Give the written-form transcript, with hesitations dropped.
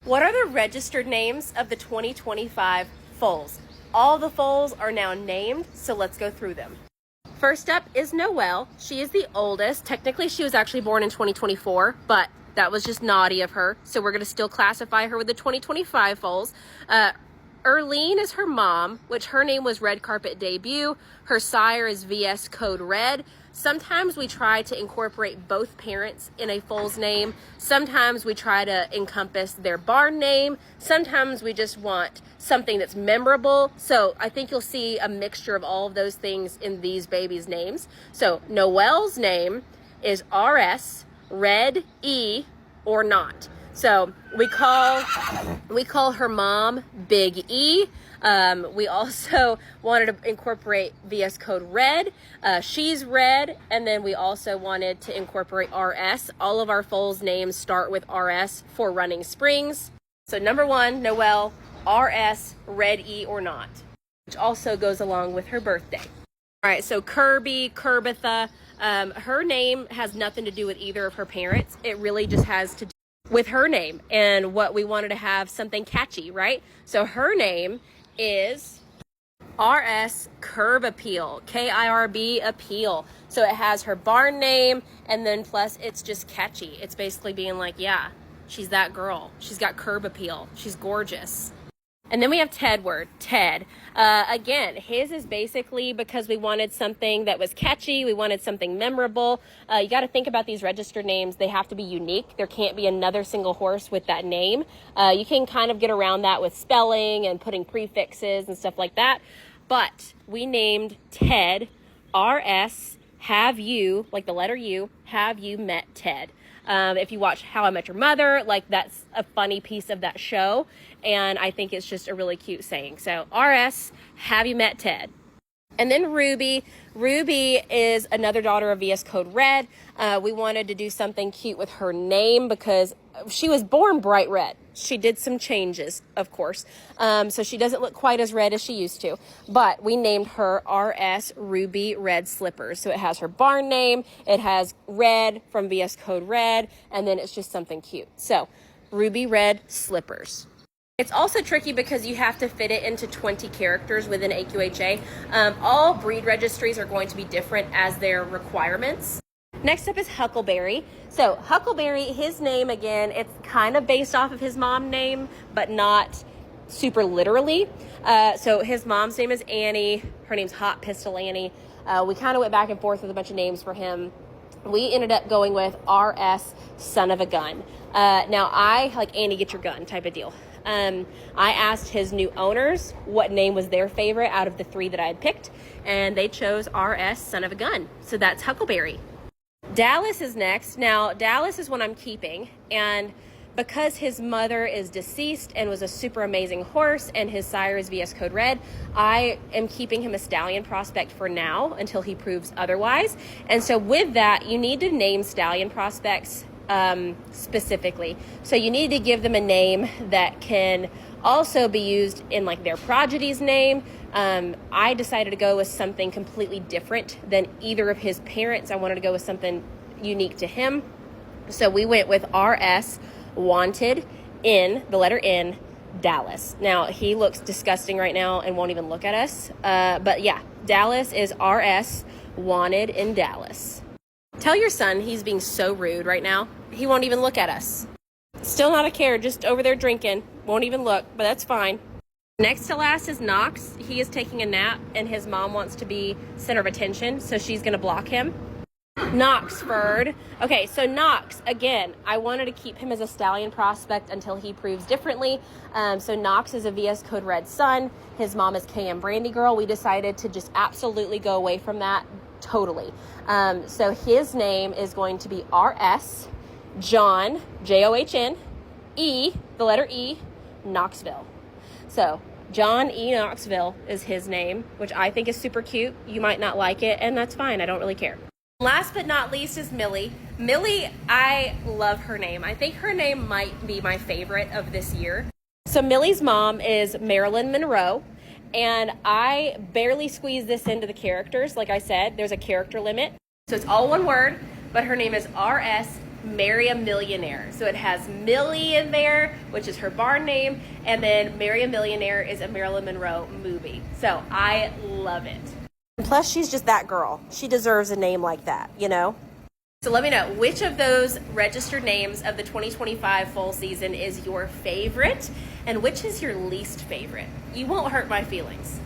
What are the registered names of the 2025 foals? All the foals are now named, so let's go through them. First up is Noelle. She is the oldest. Technically, she was actually born in 2024, but that was just naughty of her. So we're going to still classify her with the 2025 foals. Erlene is her mom, which her name was Red Carpet Debut. Her sire is VS Code Red. Sometimes we try to incorporate both parents in a foal's name. Sometimes we try to encompass their barn name. Sometimes we just want something that's memorable. So I think you'll see a mixture of all of those things in these babies' names. So Noelle's name is RS, Red E, or Not. So we call her mom Big E. We also wanted to incorporate VS Code Red. She's Red. And then we also wanted to incorporate RS. All of our foals' names start with RS for running springs. So number 1, Noelle, RS, Red E or Not, which also goes along with her birthday. All right, so Kirby, Kirbitha, her name has nothing to do with either of her parents. It really just has to do with her name and what we wanted to have something catchy, right? So her name is RS Curb Appeal, Kirb Appeal. So it has her barn name, and then plus it's just catchy. It's basically being like, yeah, she's that girl. She's got curb appeal. She's gorgeous. And then we have Tedward, Ted. Again, his is basically because we wanted something that was catchy. We wanted something memorable. You got to think about these registered names. They have to be unique. There can't be another single horse with that name. You can kind of get around that with spelling and putting prefixes and stuff like that. But we named Ted RS, have you, like the letter U, have you met Ted? If you watch How I Met Your Mother, like that's a funny piece of that show. And I think it's just a really cute saying. So RS, have you met Ted? And then Ruby. Ruby is another daughter of VS Code Red. We wanted to do something cute with her name because she was born bright red. She did some changes, of course. So she doesn't look quite as red as she used to. But we named her RS Ruby Red Slippers. So it has her barn name. It has red from VS Code Red. And then it's just something cute. So Ruby Red Slippers. It's also tricky because you have to fit it into 20 characters within AQHA. All breed registries are going to be different as their requirements. Next up is Huckleberry. So Huckleberry, his name, again, it's kind of based off of his mom's name, but not super literally. So his mom's name is Annie. Her name's Hot Pistol Annie. We kind of went back and forth with a bunch of names for him. We ended up going with RS Son of a Gun. Now I like Annie, get your gun type of deal. I asked his new owners what name was their favorite out of the 3 that I had picked, and they chose RS Son of a Gun. So that's Huckleberry. Dallas is next. Now, Dallas is one I'm keeping, and because his mother is deceased and was a super amazing horse and his sire is VS Code Red, I am keeping him a stallion prospect for now until he proves otherwise. And so with that, you need to name stallion prospects specifically. So you need to give them a name that can also be used in like their progeny's name. I decided to go with something completely different than either of his parents. I wanted to go with something unique to him. So we went with RS Wanted in the letter N, Dallas. Now he looks disgusting right now and won't even look at us. But yeah, Dallas is RS Wanted in Dallas. Tell your son he's being so rude right now. He won't even look at us. Still not a care, just over there drinking. Won't even look, but that's fine. Next to last is Knox. He is taking a nap and his mom wants to be center of attention, so she's going to block him. Knoxford. Okay, so Knox, again, I wanted to keep him as a stallion prospect until he proves differently. So Knox is a VS Code Red son. His mom is KM Brandy Girl. We decided to just absolutely go away from that totally. So his name is going to be RS John, John, E, the letter E, Knoxville. So John E. Knoxville is his name, which I think is super cute. You might not like it, and that's fine. I don't really care. Last but not least is Millie. Millie, I love her name. I think her name might be my favorite of this year. So Millie's mom is Marilyn Monroe, and I barely squeezed this into the characters. Like I said, there's a character limit. So it's all one word, but her name is RS Marry a Millionaire. So it has Millie in there, which is her barn name, and then Marry a Millionaire is a Marilyn Monroe movie. So I love it. Plus, she's just that girl. She deserves a name like that, you know? So let me know, which of those registered names of the 2025 foal season is your favorite, and which is your least favorite? You won't hurt my feelings.